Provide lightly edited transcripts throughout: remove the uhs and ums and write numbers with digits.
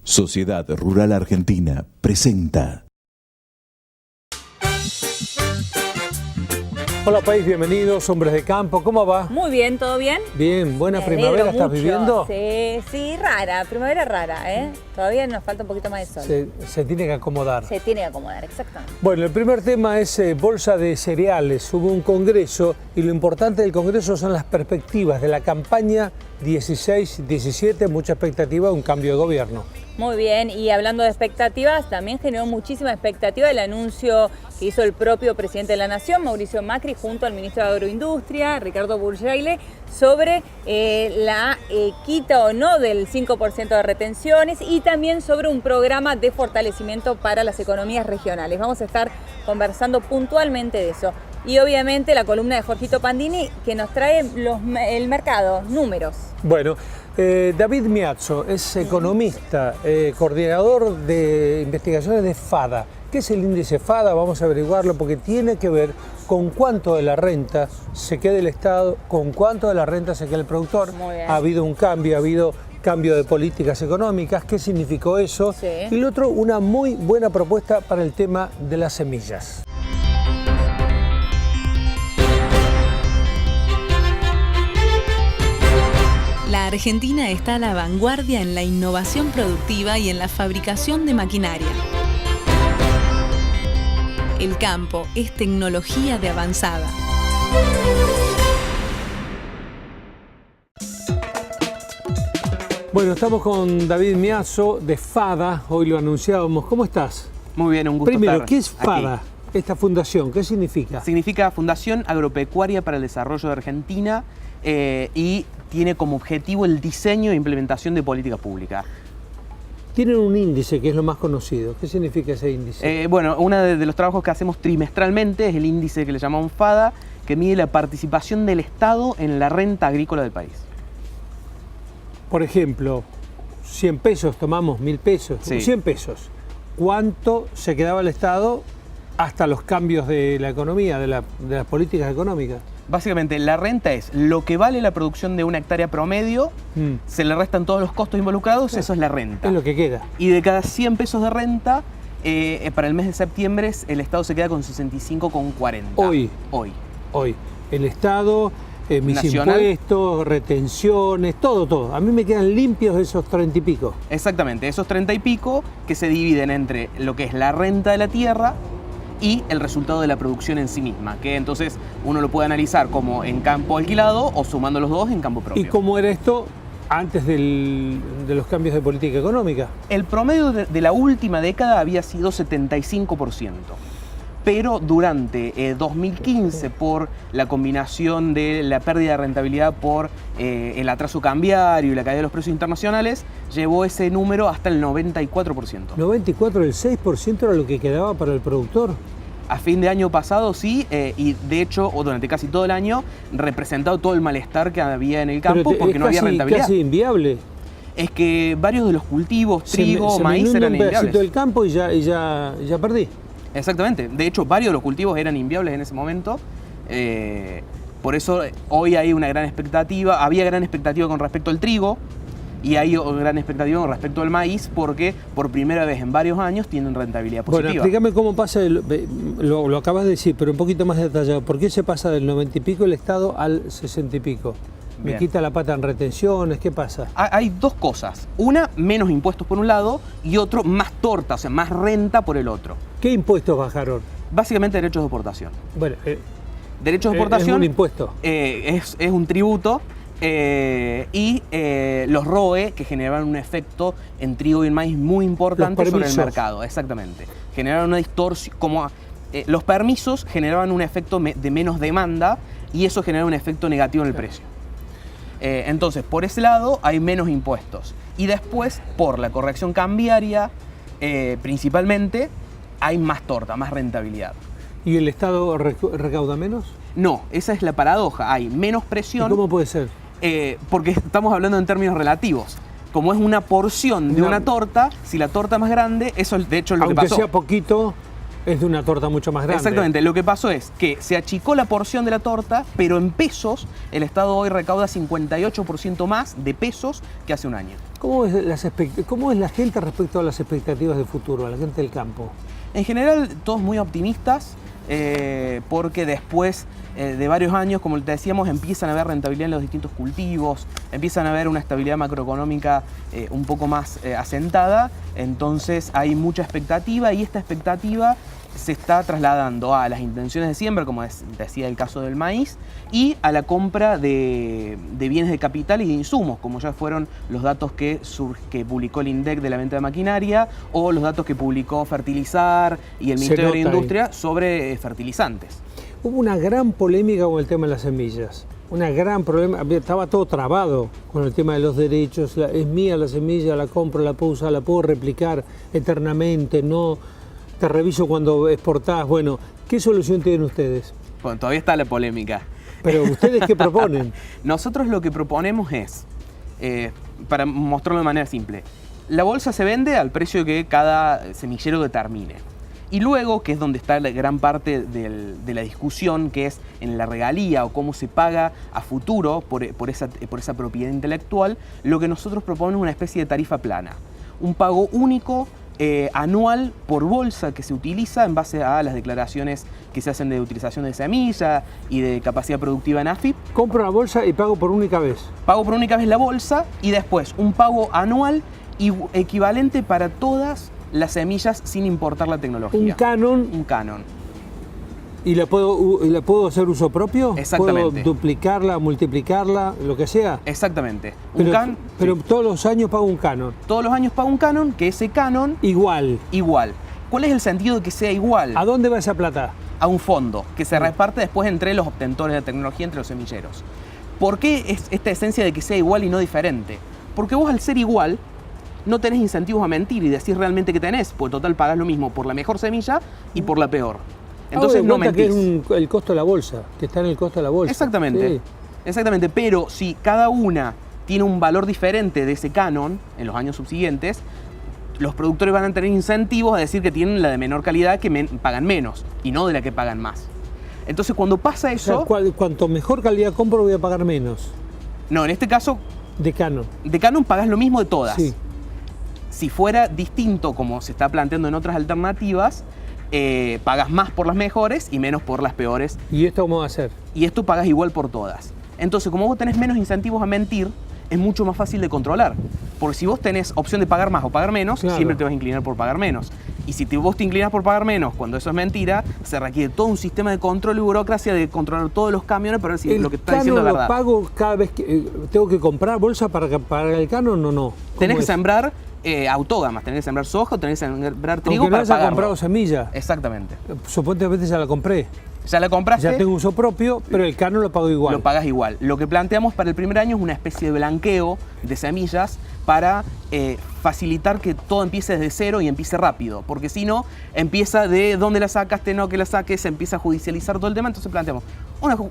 Sociedad Rural Argentina presenta. Hola país, bienvenidos, hombres de campo, ¿cómo va? Muy bien, ¿todo bien? Bien, buena primavera estás viviendo. Sí, rara, primavera rara, ¿eh? Todavía nos falta un poquito más de sol. Se tiene que acomodar. Se tiene que acomodar, exactamente. Bueno, el primer tema es bolsa de cereales. Hubo un congreso y lo importante del congreso son las perspectivas de la campaña 16-17, mucha expectativa de un cambio de gobierno. Muy bien, y hablando de expectativas, también generó muchísima expectativa el anuncio que hizo el propio presidente de la Nación, Mauricio Macri, junto al ministro de Agroindustria, Ricardo Burjaile, sobre la quita o no del 5% de retenciones y también sobre un programa de fortalecimiento para las economías regionales. Vamos a estar conversando puntualmente de eso. Y obviamente la columna de Jorgito Pandini que nos trae el mercado, números. Bueno, David Miazzo es economista, coordinador de investigaciones de FADA. ¿Qué es el índice FADA? Vamos a averiguarlo porque tiene que ver con cuánto de la renta se queda el Estado, con cuánto de la renta se queda el productor. Ha habido un cambio, ha habido cambio de políticas económicas. ¿Qué significó eso? Sí. Y lo otro, una muy buena propuesta para el tema de las semillas. La Argentina está a la vanguardia en la innovación productiva y en la fabricación de maquinaria. El campo es tecnología de avanzada. Bueno, estamos con David Miazzo de FADA, hoy lo anunciábamos. ¿Cómo estás? Muy bien, un gusto Primero, estar ¿qué es FADA? aquí. Esta fundación, ¿qué significa? Significa Fundación Agropecuaria para el Desarrollo de Argentina y tiene como objetivo el diseño e implementación de política pública. Tienen un índice que es lo más conocido. ¿Qué significa ese índice? Bueno, uno de los trabajos que hacemos trimestralmente es el índice que le llamamos FADA, que mide la participación del Estado en la renta agrícola del país. Por ejemplo, 100 pesos, tomamos 1000 pesos, Sí. 100 pesos. ¿Cuánto se quedaba el Estado hasta los cambios de la economía, de las políticas económicas? Básicamente, la renta es lo que vale la producción de una hectárea promedio, se le restan todos los costos involucrados, eso es la renta. Es lo que queda. Y de cada 100 pesos de renta, para el mes de septiembre el Estado se queda con 65,40. Hoy. Hoy. El Estado, mis Nacional. impuestos, retenciones, todo. A mí me quedan limpios esos 30 y pico. Exactamente, esos 30 y pico que se dividen entre lo que es la renta de la tierra y el resultado de la producción en sí misma, que entonces uno lo puede analizar como en campo alquilado o sumando los dos en campo propio. ¿Y cómo era esto antes de los cambios de política económica? El promedio de la última década había sido 75%, pero durante 2015, por la combinación de la pérdida de rentabilidad por el atraso cambiario y la caída de los precios internacionales, llevó ese número hasta el 94%. 94, el 6% era lo que quedaba para el productor. A fin de año pasado sí, y de hecho, o durante casi todo el año, representado todo el malestar que había en el campo porque no había rentabilidad. Es casi inviable. Es que varios de los cultivos, trigo, se maíz, me inunda eran un pedacito inviables. del campo y ya perdí. Exactamente. De hecho, varios de los cultivos eran inviables en ese momento. Por eso hoy hay una gran expectativa. Había gran expectativa con respecto al trigo y hay gran expectativa con respecto al maíz porque por primera vez en varios años tienen rentabilidad positiva. Bueno, explícame cómo pasa, lo acabas de decir, pero un poquito más detallado. ¿Por qué se pasa del 90 y pico el Estado al 60 y pico? ¿Me Bien. quita la pata en retenciones? ¿Qué pasa? Hay dos cosas. Una, menos impuestos por un lado y otro, más torta, o sea, más renta por el otro. ¿Qué impuestos bajaron? Básicamente derechos de exportación. Bueno, Derechos de exportación es un impuesto. es un tributo y los ROE que generaban un efecto en trigo y en maíz muy importante Los sobre el permisos. mercado. Exactamente. Generaron una distorsión, los permisos generaban un efecto de menos demanda y eso genera un efecto negativo en el precio. Entonces, por ese lado hay menos impuestos. Y después, por la corrección cambiaria, principalmente, hay más torta, más rentabilidad. ¿Y el Estado recauda menos? No, esa es la paradoja. Hay menos presión. ¿Y cómo puede ser? Porque estamos hablando en términos relativos. Como es una porción de una torta, si la torta es más grande, eso de hecho es lo que Aunque pasó. sea poquito, Es de una torta mucho más grande. Exactamente. Lo que pasó es que se achicó la porción de la torta, pero en pesos el Estado hoy recauda 58% más de pesos que hace un año. ¿Cómo es la gente respecto a las expectativas de futuro, a la gente del campo? En general, todos muy optimistas, porque después de varios años, como te decíamos, empiezan a haber rentabilidad en los distintos cultivos, empiezan a haber una estabilidad macroeconómica un poco más asentada, entonces hay mucha expectativa y esta expectativa se está trasladando a las intenciones de siembra, como decía el caso del maíz, y a la compra de bienes de capital y de insumos, como ya fueron los datos que publicó el INDEC de la venta de maquinaria o los datos que publicó Fertilizar y el Ministerio de Industria sobre fertilizantes. Hubo una gran polémica con el tema de las semillas. Una gran problema, estaba todo trabado con el tema de los derechos. Es mía la semilla, la compro, la puedo usar, la puedo replicar eternamente, no te reviso cuando exportás. Bueno, ¿qué solución tienen ustedes? Bueno, todavía está la polémica. Pero ¿ustedes qué proponen? Nosotros lo que proponemos es, para mostrarlo de manera simple, la bolsa se vende al precio que cada semillero determine. Y luego, que es donde está la gran parte de la discusión, que es en la regalía o cómo se paga a futuro por esa propiedad intelectual, lo que nosotros proponemos es una especie de tarifa plana. Un pago único, anual por bolsa que se utiliza en base a las declaraciones que se hacen de utilización de semilla y de capacidad productiva en AFIP. Compro la bolsa y pago por única vez. Pago por única vez la bolsa y después un pago anual equivalente para todas las semillas sin importar la tecnología. Un canon. Un canon. ¿Y la puedo hacer uso propio? Exactamente. ¿Puedo duplicarla, multiplicarla, lo que sea? Exactamente. Pero todos los años pago un canon. Todos los años pago un canon, que ese canon... Igual. ¿Cuál es el sentido de que sea igual? ¿A dónde va esa plata? A un fondo, que se reparte después entre los obtentores de tecnología, entre los semilleros. ¿Por qué es esta esencia de que sea igual y no diferente? Porque vos, al ser igual, no tenés incentivos a mentir y decir realmente que tenés, porque total pagás lo mismo por la mejor semilla y por la peor. Entonces no mentís. Que es el costo de la bolsa, que está en el costo de la bolsa. Exactamente. Sí. Exactamente, pero si cada una tiene un valor diferente de ese canon en los años subsiguientes, los productores van a tener incentivos a decir que tienen la de menor calidad, que pagan menos y no de la que pagan más. Entonces cuando pasa eso... O sea, cuanto mejor calidad compro voy a pagar menos. No, en este caso... De canon. De canon pagás lo mismo de todas. Sí. Si fuera distinto, como se está planteando en otras alternativas, pagas más por las mejores y menos por las peores. ¿Y esto cómo va a ser? Y esto pagas igual por todas. Entonces, como vos tenés menos incentivos a mentir, es mucho más fácil de controlar. Porque si vos tenés opción de pagar más o pagar menos, claro, siempre te vas a inclinar por pagar menos. Y si vos te inclinas por pagar menos, cuando eso es mentira, se requiere todo un sistema de control y burocracia de controlar todos los camiones para ver si lo que está diciendo es verdad. ¿El canon lo pago cada vez que tengo que comprar bolsa para pagar el canon o no? Tenés que sembrar autógamas, tenés que sembrar soja, tenés que sembrar trigo. Aunque no para haya pagarlo. comprado semilla. Exactamente. Supuestamente ya la compré. Ya la compraste. Ya tengo uso propio, pero el canon lo pago igual. Lo pagas igual. Lo que planteamos para el primer año es una especie de blanqueo de semillas para facilitar que todo empiece desde cero y empiece rápido. Porque si no, empieza de dónde la sacaste, no que la saques, se empieza a judicializar todo el tema. Entonces planteamos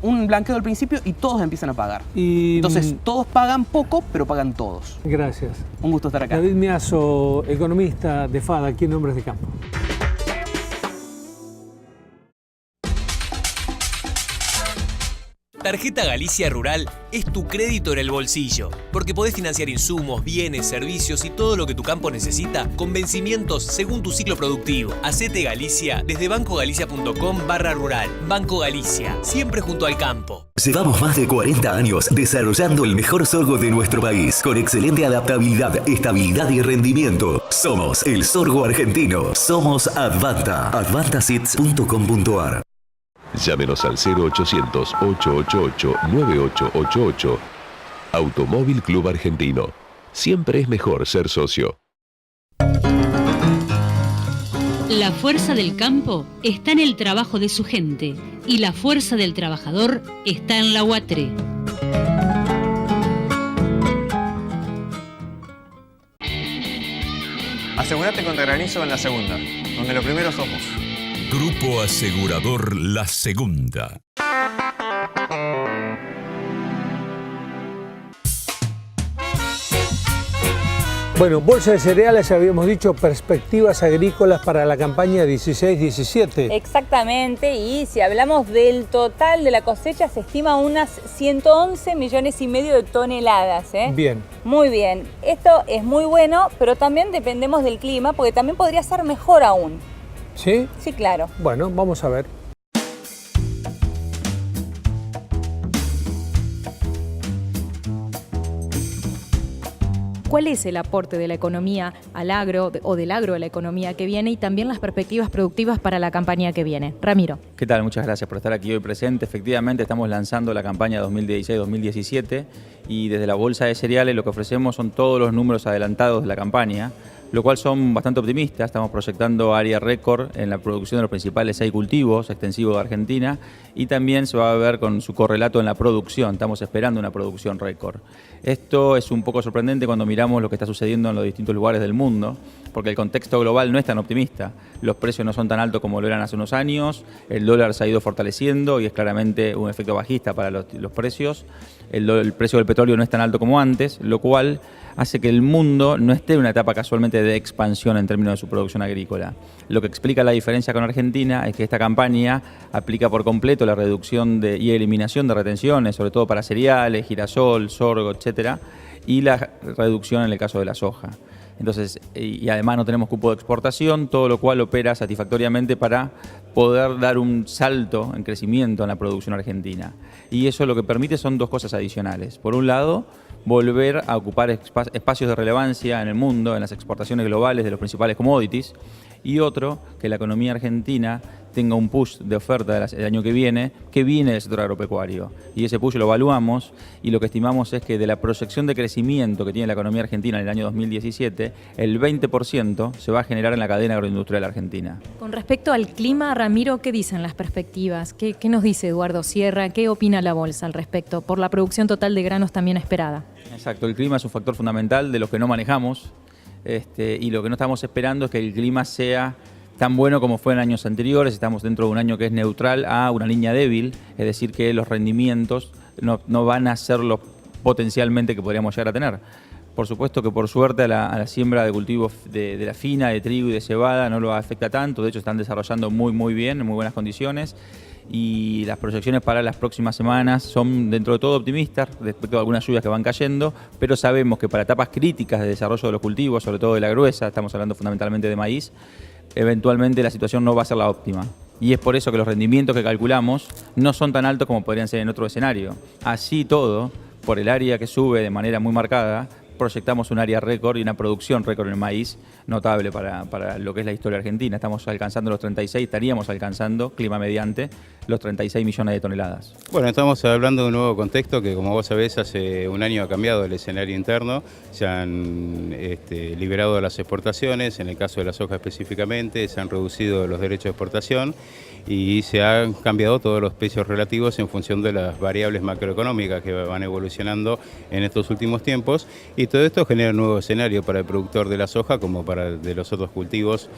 un blanqueo al principio y todos empiezan a pagar. Entonces todos pagan poco, pero pagan todos. Gracias. Un gusto estar acá. David Miazzo, economista de FADA, aquí en Hombres de Campo. Tarjeta Galicia Rural es tu crédito en el bolsillo, porque podés financiar insumos, bienes, servicios y todo lo que tu campo necesita con vencimientos según tu ciclo productivo. Hacete Galicia desde bancogalicia.com/rural. Banco Galicia, siempre junto al campo. Llevamos más de 40 años desarrollando el mejor sorgo de nuestro país, con excelente adaptabilidad, estabilidad y rendimiento. Somos el sorgo argentino. Somos Advanta. advantaseeds.com.ar. Llámenos al 0800-888-9888. Automóvil Club Argentino. Siempre es mejor ser socio. La fuerza del campo está en el trabajo de su gente y la fuerza del trabajador está en la UATRE. Asegúrate contra granizo en la segunda, donde lo primero somos. Grupo Asegurador La Segunda. Bueno, bolsa de cereales, habíamos dicho, perspectivas agrícolas para la campaña 16-17. Exactamente, y si hablamos del total de la cosecha, se estima unas 111 millones y medio de toneladas. Bien. Muy bien. Esto es muy bueno, pero también dependemos del clima, porque también podría ser mejor aún. ¿Sí? Sí, claro. Bueno, vamos a ver. ¿Cuál es el aporte de la economía al agro o del agro a la economía que viene y también las perspectivas productivas para la campaña que viene? Ramiro. ¿Qué tal? Muchas gracias por estar aquí hoy presente. Efectivamente, estamos lanzando la campaña 2016-2017 y desde la Bolsa de Cereales lo que ofrecemos son todos los números adelantados de la campaña, lo cual son bastante optimistas. Estamos proyectando área récord en la producción de los principales 6 cultivos extensivos de Argentina y también se va a ver con su correlato en la producción. Estamos esperando una producción récord. Esto es un poco sorprendente cuando miramos lo que está sucediendo en los distintos lugares del mundo, porque el contexto global no es tan optimista. Los precios no son tan altos como lo eran hace unos años, el dólar se ha ido fortaleciendo y es claramente un efecto bajista para los precios. El precio del petróleo no es tan alto como antes, lo cual hace que el mundo no esté en una etapa casualmente de expansión en términos de su producción agrícola. Lo que explica la diferencia con Argentina es que esta campaña aplica por completo la reducción y eliminación de retenciones, sobre todo para cereales, girasol, sorgo, etcétera, y la reducción en el caso de la soja. Entonces, y además no tenemos cupo de exportación, todo lo cual opera satisfactoriamente para poder dar un salto en crecimiento en la producción argentina. Y eso lo que permite son dos cosas adicionales. Por un lado, volver a ocupar espacios de relevancia en el mundo, en las exportaciones globales de los principales commodities, y otro, que la economía argentina tenga un push de oferta el año que viene del sector agropecuario. Y ese push lo evaluamos y lo que estimamos es que de la proyección de crecimiento que tiene la economía argentina en el año 2017, el 20% se va a generar en la cadena agroindustrial argentina. Con respecto al clima, Ramiro, ¿qué dicen las perspectivas? ¿Qué nos dice Eduardo Sierra? ¿Qué opina la bolsa al respecto por la producción total de granos también esperada? Exacto, el clima es un factor fundamental de los que no manejamos y lo que no estamos esperando es que el clima sea tan bueno como fue en años anteriores. Estamos dentro de un año que es neutral a una línea débil, es decir, que los rendimientos no van a ser los potencialmente que podríamos llegar a tener. Por supuesto que por suerte a la siembra de cultivos de la fina, de trigo y de cebada no lo afecta tanto, de hecho están desarrollando muy bien, en muy buenas condiciones. Y las proyecciones para las próximas semanas son dentro de todo optimistas respecto a algunas lluvias que van cayendo, pero sabemos que para etapas críticas de desarrollo de los cultivos, sobre todo de la gruesa, estamos hablando fundamentalmente de maíz, eventualmente la situación no va a ser la óptima. Y es por eso que los rendimientos que calculamos no son tan altos como podrían ser en otro escenario. Así todo, por el área que sube de manera muy marcada, proyectamos un área récord y una producción récord en el maíz notable para lo que es la historia argentina. Estamos alcanzando los 36, estaríamos alcanzando, clima mediante, los 36 millones de toneladas. Bueno, estamos hablando de un nuevo contexto que, como vos sabés, hace un año ha cambiado el escenario interno. Se han liberado las exportaciones, en el caso de la soja específicamente, se han reducido los derechos de exportación y se han cambiado todos los precios relativos en función de las variables macroeconómicas que van evolucionando en estos últimos tiempos, y todo esto genera un nuevo escenario para el productor de la soja como para el de los otros cultivos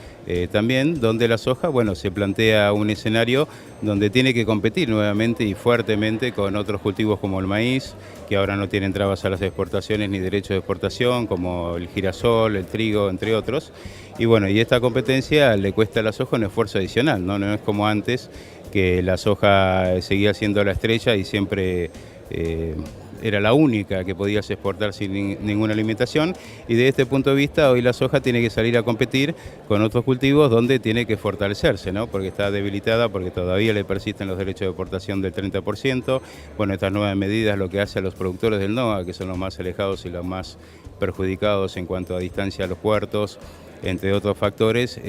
también, donde la soja, bueno, se plantea un escenario donde tiene que competir nuevamente y fuertemente con otros cultivos como el maíz, que ahora no tienen trabas a las exportaciones ni derechos de exportación, como el girasol, el trigo, entre otros. Y bueno, y esta competencia le cuesta a la soja un esfuerzo adicional, ¿no? No es como antes, que la soja seguía siendo la estrella y siempre era la única que podías exportar sin ninguna limitación, y de este punto de vista hoy la soja tiene que salir a competir con otros cultivos donde tiene que fortalecerse, ¿no? Porque está debilitada, porque todavía le persisten los derechos de exportación del 30%. Bueno, estas nuevas medidas lo que hace a los productores del NOA, que son los más alejados y los más perjudicados en cuanto a distancia a los puertos, entre otros factores,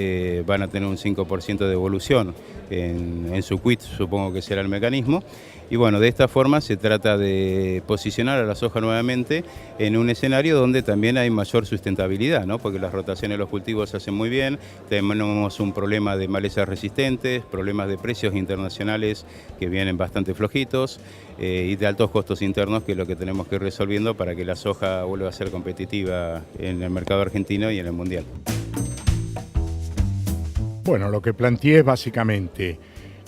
van a tener un 5% de evolución en su quit, supongo que será el mecanismo. Y bueno, de esta forma se trata de posicionar a la soja nuevamente en un escenario donde también hay mayor sustentabilidad, ¿no? Porque las rotaciones de los cultivos se hacen muy bien, tenemos un problema de malezas resistentes, problemas de precios internacionales que vienen bastante flojitos y de altos costos internos, que es lo que tenemos que ir resolviendo para que la soja vuelva a ser competitiva en el mercado argentino y en el mundial. Bueno, lo que planteé es básicamente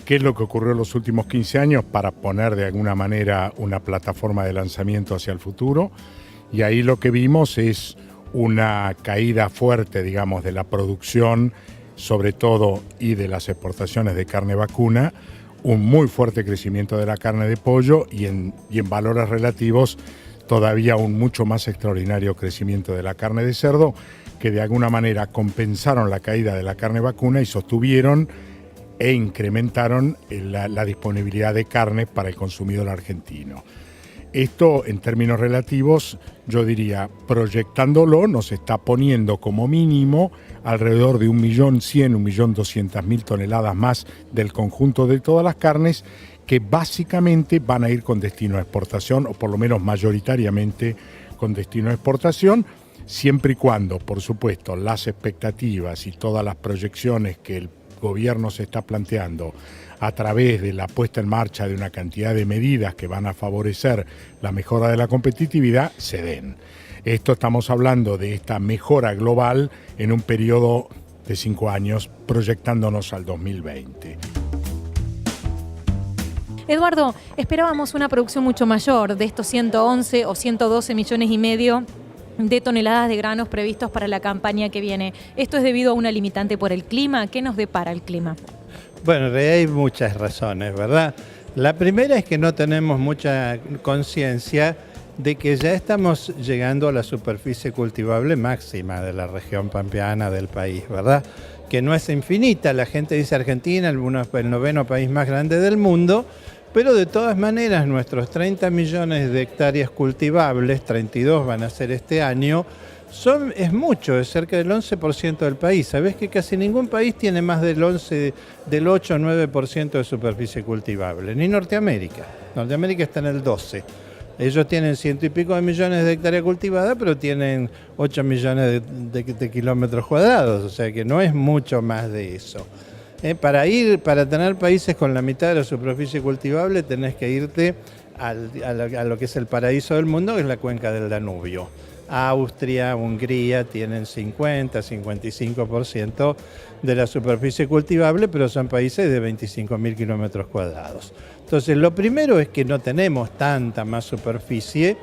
qué es lo que ocurrió en los últimos 15 años para poner de alguna manera una plataforma de lanzamiento hacia el futuro, y ahí lo que vimos es una caída fuerte, digamos, de la producción, sobre todo, y de las exportaciones de carne vacuna, un muy fuerte crecimiento de la carne de pollo y en valores relativos todavía un mucho más extraordinario crecimiento de la carne de cerdo, que de alguna manera compensaron la caída de la carne vacuna y sostuvieron e incrementaron la disponibilidad de carne para el consumidor argentino. Esto, en términos relativos, yo diría, proyectándolo, nos está poniendo como mínimo alrededor de 1.100.000, 1.200.000 toneladas más del conjunto de todas las carnes, que básicamente van a ir con destino a exportación, o por lo menos mayoritariamente con destino a exportación, siempre y cuando, por supuesto, las expectativas y todas las proyecciones que el gobierno se está planteando a través de la puesta en marcha de una cantidad de medidas que van a favorecer la mejora de la competitividad se den. Esto estamos hablando de esta mejora global en un periodo de 5 años, proyectándonos al 2020. Eduardo, esperábamos una producción mucho mayor de estos 111 o 112 millones y medio de toneladas de granos previstos para la campaña que viene. ¿Esto es debido a una limitante por el clima? ¿Qué nos depara el clima? Bueno, en realidad hay muchas razones, ¿verdad? La primera es que no tenemos mucha conciencia de que ya estamos llegando a la superficie cultivable máxima de la región pampeana del país, ¿verdad? Que no es infinita. La gente dice Argentina, el 9º país más grande del mundo, pero de todas maneras nuestros 30 millones de hectáreas cultivables, 32 van a ser este año, es mucho, es cerca del 11% del país. Sabés que casi ningún país tiene más del 8 o 9% de superficie cultivable, ni Norteamérica. Norteamérica está en el 12%. Ellos tienen 100 y pico de millones de hectáreas cultivadas, pero tienen 8 millones de kilómetros cuadrados, o sea que no es mucho más de eso. Para tener países con la mitad de la superficie cultivable tenés que irte a lo que es el paraíso del mundo, que es la cuenca del Danubio. Austria, Hungría tienen 50-55% de la superficie cultivable, pero son países de 25.000 kilómetros cuadrados. Entonces, lo primero es que no tenemos tanta más superficie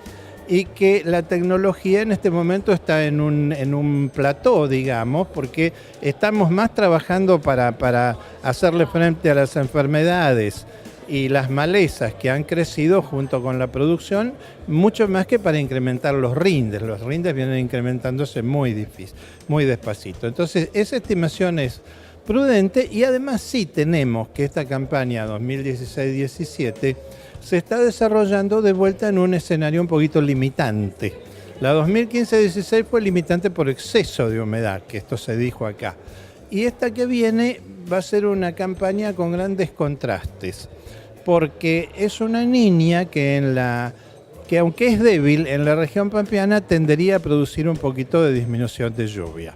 y que la tecnología en este momento está en un plató, digamos, porque estamos más trabajando para hacerle frente a las enfermedades y las malezas que han crecido junto con la producción, mucho más que para incrementar los rindes. Los rindes vienen incrementándose muy despacito. Entonces, esa estimación es prudente y además sí tenemos que esta campaña 2016-17 se está desarrollando de vuelta en un escenario un poquito limitante. La 2015-16 fue limitante por exceso de humedad, que esto se dijo acá. Y esta que viene va a ser una campaña con grandes contrastes, porque es una niña que aunque es débil, en la región pampeana tendería a producir un poquito de disminución de lluvia.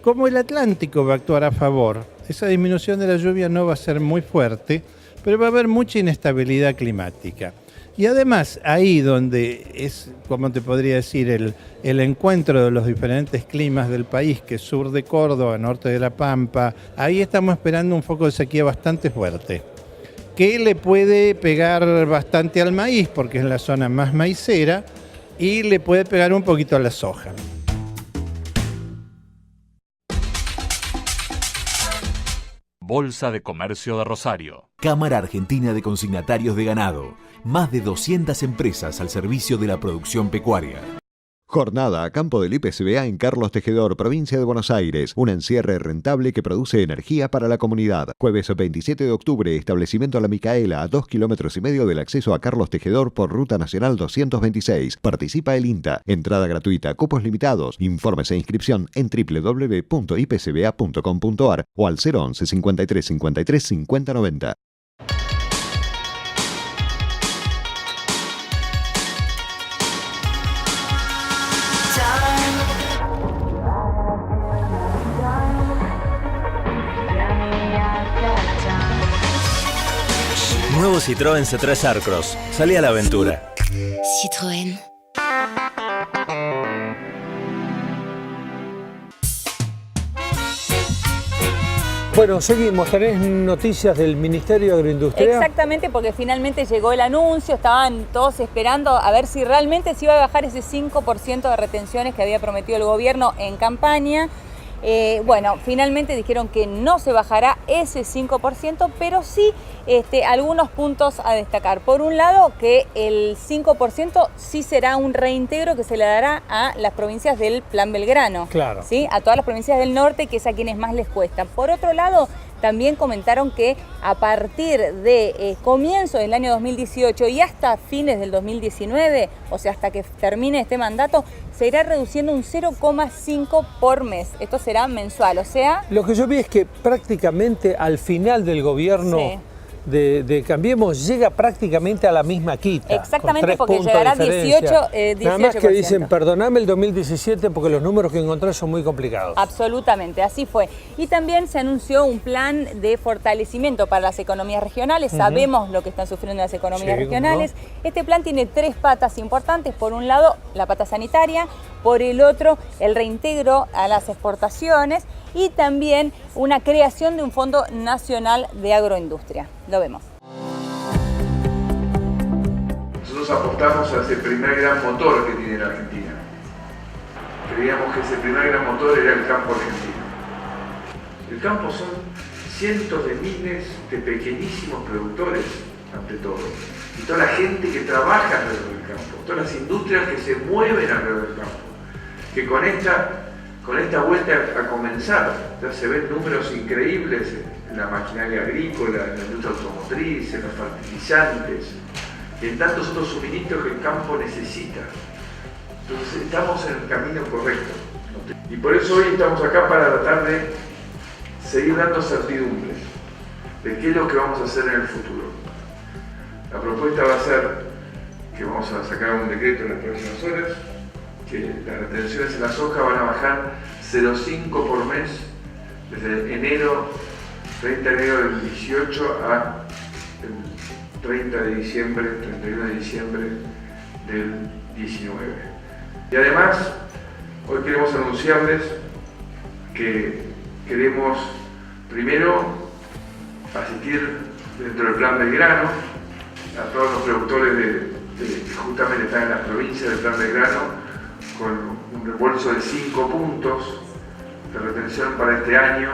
Como el Atlántico va a actuar a favor, esa disminución de la lluvia no va a ser muy fuerte, pero va a haber mucha inestabilidad climática. Y además, ahí donde es, como te podría decir, el encuentro de los diferentes climas del país, que es sur de Córdoba, norte de La Pampa, ahí estamos esperando un foco de sequía bastante fuerte, que le puede pegar bastante al maíz, porque es la zona más maicera, y le puede pegar un poquito a la soja. Bolsa de Comercio de Rosario. Cámara Argentina de Consignatarios de Ganado. Más de 200 empresas al servicio de la producción pecuaria. Jornada a campo del IPCBA en Carlos Tejedor, provincia de Buenos Aires. Un encierre rentable que produce energía para la comunidad. Jueves 27 de octubre, establecimiento La Micaela, a 2,5 kilómetros del acceso a Carlos Tejedor por Ruta Nacional 226. Participa el INTA. Entrada gratuita, cupos limitados. Informes e inscripción en www.ipcba.com.ar o al 011 53 53 50 90. Nuevo Citroën C3 Aircross. Salí a la aventura. Citroën. Bueno, seguimos. ¿Tenés noticias del Ministerio de Agroindustria? Exactamente, porque finalmente llegó el anuncio, estaban todos esperando a ver si realmente se iba a bajar ese 5% de retenciones que había prometido el gobierno en campaña. Bueno, finalmente dijeron que no se bajará ese 5%, pero sí algunos puntos a destacar. Por un lado, que el 5% sí será un reintegro que se le dará a las provincias del Plan Belgrano. Claro. ¿Sí? A todas las provincias del norte, que es a quienes más les cuesta. Por otro lado, también comentaron que a partir de comienzo del año 2018 y hasta fines del 2019, o sea, hasta que termine este mandato, se irá reduciendo un 0,5 por mes. Esto será mensual, o sea... Lo que yo vi es que prácticamente al final del gobierno de Cambiemos llega prácticamente a la misma quita. Exactamente, porque llegará 18%. Nada más que dicen, perdoname el 2017 porque los números que encontré son muy complicados. Absolutamente, así fue. Y también se anunció un plan de fortalecimiento para las economías regionales. Sabemos lo que están sufriendo las economías regionales. ¿No? Este plan tiene 3 patas importantes. Por un lado, la pata sanitaria. Por el otro, el reintegro a las exportaciones y también una creación de un Fondo Nacional de Agroindustria. Lo vemos. Nosotros apostamos a ese primer gran motor que tiene la Argentina. Creíamos que ese primer gran motor era el campo argentino. El campo son cientos de miles de pequeñísimos productores, ante todo, y toda la gente que trabaja alrededor del campo, todas las industrias que se mueven alrededor del campo, que con esta vuelta a comenzar, ya se ven números increíbles en la maquinaria agrícola, en la industria automotriz, en los fertilizantes, y en tantos otros suministros que el campo necesita. Entonces estamos en el camino correcto. Y por eso hoy estamos acá para tratar de seguir dando certidumbres de qué es lo que vamos a hacer en el futuro. La propuesta va a ser que vamos a sacar un decreto en las próximas horas, que las retenciones en la soja van a bajar 0,5 por mes desde enero, 30 de enero del 18 a el 30 de diciembre, 31 de diciembre del 19. Y además, hoy queremos anunciarles que queremos primero asistir dentro del Plan Belgrano a todos los productores que justamente están en las provincias del Plan Belgrano, con un reembolso de 5 puntos de retención para este año,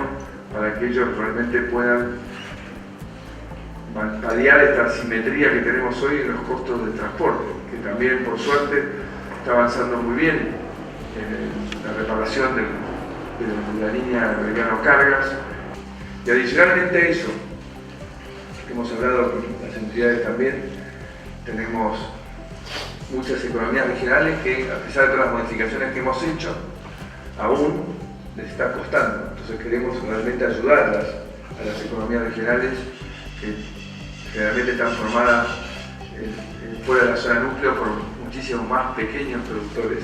para que ellos realmente puedan paliar esta asimetría que tenemos hoy en los costos del transporte, que también, por suerte, está avanzando muy bien en la reparación de la línea Belgrano Cargas. Y adicionalmente a eso, hemos hablado con las entidades también, tenemos muchas economías regionales que, a pesar de todas las modificaciones que hemos hecho, aún les está costando. Entonces queremos realmente ayudar a las economías regionales que generalmente están formadas fuera de la zona núcleo por muchísimos más pequeños productores,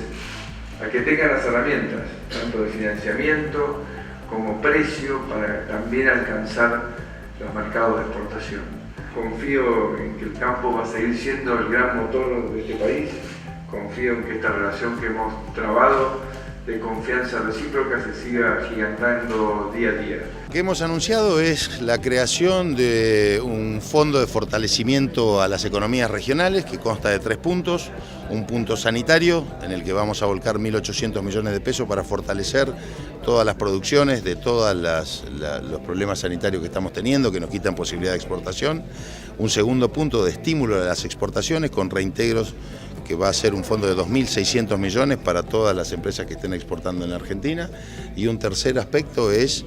a que tengan las herramientas, tanto de financiamiento como precio, para también alcanzar los mercados de exportación. Confío en que el campo va a seguir siendo el gran motor de este país. Confío en que esta relación que hemos trabado de confianza recíproca se siga agigantando día a día. Lo que hemos anunciado es la creación de un fondo de fortalecimiento a las economías regionales que consta de 3 puntos. Un punto sanitario en el que vamos a volcar 1.800 millones de pesos para fortalecer todas las producciones de todos los problemas sanitarios que estamos teniendo, que nos quitan posibilidad de exportación. Un segundo punto de estímulo de las exportaciones con reintegros, que va a ser un fondo de 2.600 millones para todas las empresas que estén exportando en la Argentina. Y un tercer aspecto es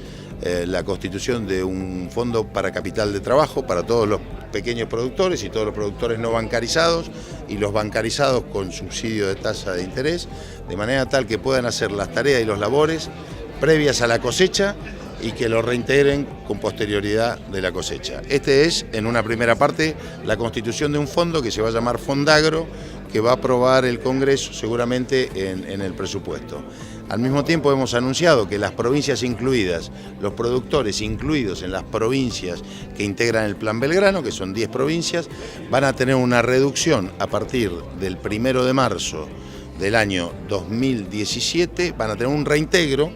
la constitución de un fondo para capital de trabajo para todos los pequeños productores y todos los productores no bancarizados y los bancarizados con subsidio de tasa de interés, de manera tal que puedan hacer las tareas y los labores previas a la cosecha y que lo reintegren con posterioridad de la cosecha. Este es, en una primera parte, la constitución de un fondo que se va a llamar Fondagro, que va a aprobar el Congreso seguramente en el presupuesto. Al mismo tiempo hemos anunciado que las provincias incluidas, los productores incluidos en las provincias que integran el Plan Belgrano, que son 10 provincias, van a tener una reducción a partir del 1 de marzo del año 2017, van a tener un reintegro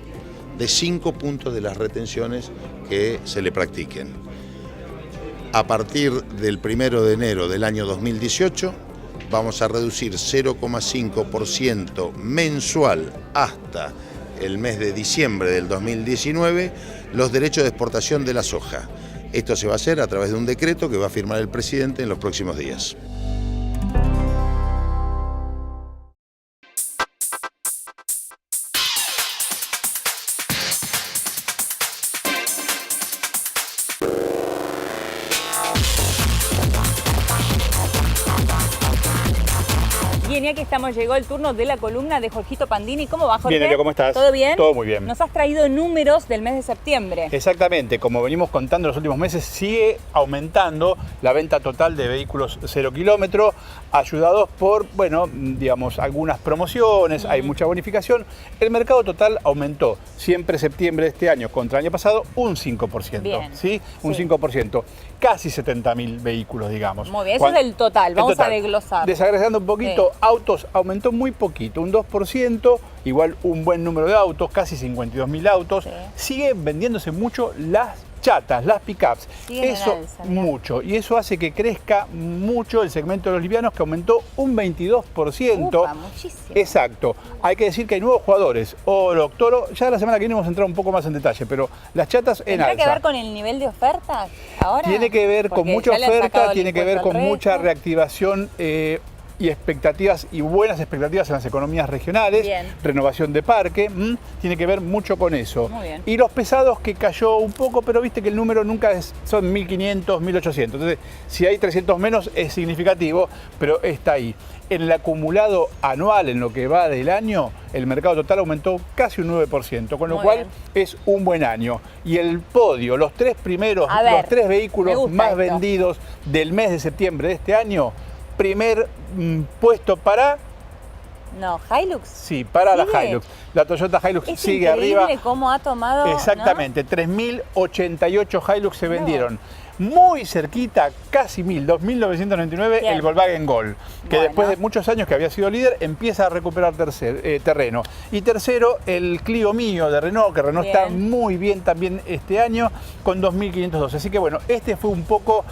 de 5 puntos de las retenciones que se le practiquen. A partir del 1 de enero del año 2018 vamos a reducir 0,5% mensual hasta el mes de diciembre del 2019 los derechos de exportación de la soja. Esto se va a hacer a través de un decreto que va a firmar el presidente en los próximos días. Bien, y aquí estamos, llegó el turno de la columna de Jorgito Pandini. ¿Cómo va, Jorge? Bien, Elio, ¿cómo estás? ¿Todo bien? Todo muy bien. Nos has traído números del mes de septiembre. Exactamente, como venimos contando en los últimos meses, sigue aumentando la venta total de vehículos 0 kilómetro, ayudados por, bueno, digamos, algunas promociones, hay mucha bonificación. El mercado total aumentó, siempre septiembre de este año contra el año pasado, un 5%. Bien. ¿Sí? Un 5%. Casi 70.000 vehículos, digamos. Muy bien, eso es el total, vamos a desglosar. Desagregando un poquito, autos aumentó muy poquito, un 2%, igual un buen número de autos, casi 52.000 autos. Siguen vendiéndose mucho las chatas, las pickups. Eso mucho, y eso hace que crezca mucho el segmento de los livianos, que aumentó un 22%. Upa, muchísimo. Exacto. Hay que decir que hay nuevos jugadores. Oro, Toro, ya la semana que viene vamos a entrar un poco más en detalle, pero las chatas en alza. ¿Tiene que ver con el nivel de ofertas ahora? Tiene que ver con mucha oferta, tiene que ver con mucha reactivación y expectativas, y buenas expectativas en las economías regionales, renovación de parque, tiene que ver mucho con eso. Muy bien. Y los pesados, que cayó un poco, pero viste que el número nunca son 1.500, 1.800. Entonces, si hay 300 menos es significativo, pero está ahí. En el acumulado anual, en lo que va del año, el mercado total aumentó casi un 9%, con lo cual es un buen año. Y el podio, los tres primeros, los tres vehículos más vendidos del mes de septiembre de este año, primer puesto para... No, Hilux. Sí, para la Hilux. La Toyota Hilux sigue arriba. Es increíble cómo ha tomado... Exactamente, ¿no? 3.088 Hilux se vendieron. Muy cerquita, casi 2.999, el Volkswagen Gol, que después de muchos años que había sido líder, empieza a recuperar terreno. Y tercero, el Clio Mio de Renault, que Renault está muy bien también este año, con 2.512. Así que bueno, este fue un poco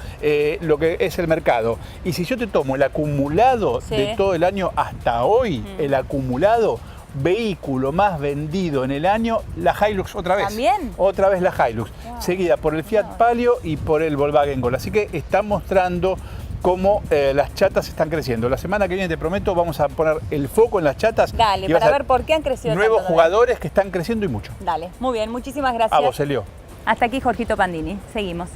lo que es el mercado. Y si yo te tomo el acumulado de todo el año hasta hoy, el acumulado, vehículo más vendido en el año, la Hilux otra vez. ¿También? Otra vez la Hilux, seguida por el Fiat Palio y por el Volkswagen Gol. Así que están mostrando cómo las chatas están creciendo. La semana que viene, te prometo, vamos a poner el foco en las chatas. Dale, para ver por qué han crecido nuevos tanto jugadores que están creciendo y mucho. Dale, muy bien, muchísimas gracias. A vos, Elio. Hasta aquí Jorgito Pandini, seguimos.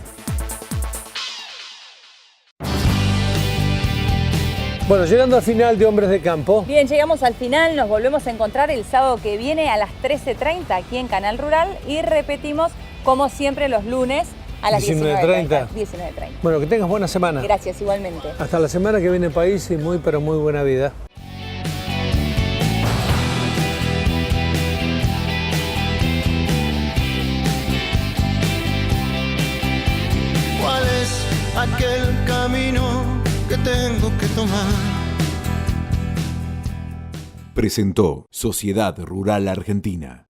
Bueno, llegando al final de Hombres de Campo. Bien, llegamos al final, nos volvemos a encontrar el sábado que viene a las 13:30 aquí en Canal Rural y repetimos, como siempre, los lunes a las 19:30. 19:30. Bueno, que tengas buena semana. Gracias, igualmente. Hasta la semana que viene, país, y muy, pero muy buena vida. ¿Cuál es aquel camino que tengo que tomar? Presentó Sociedad Rural Argentina.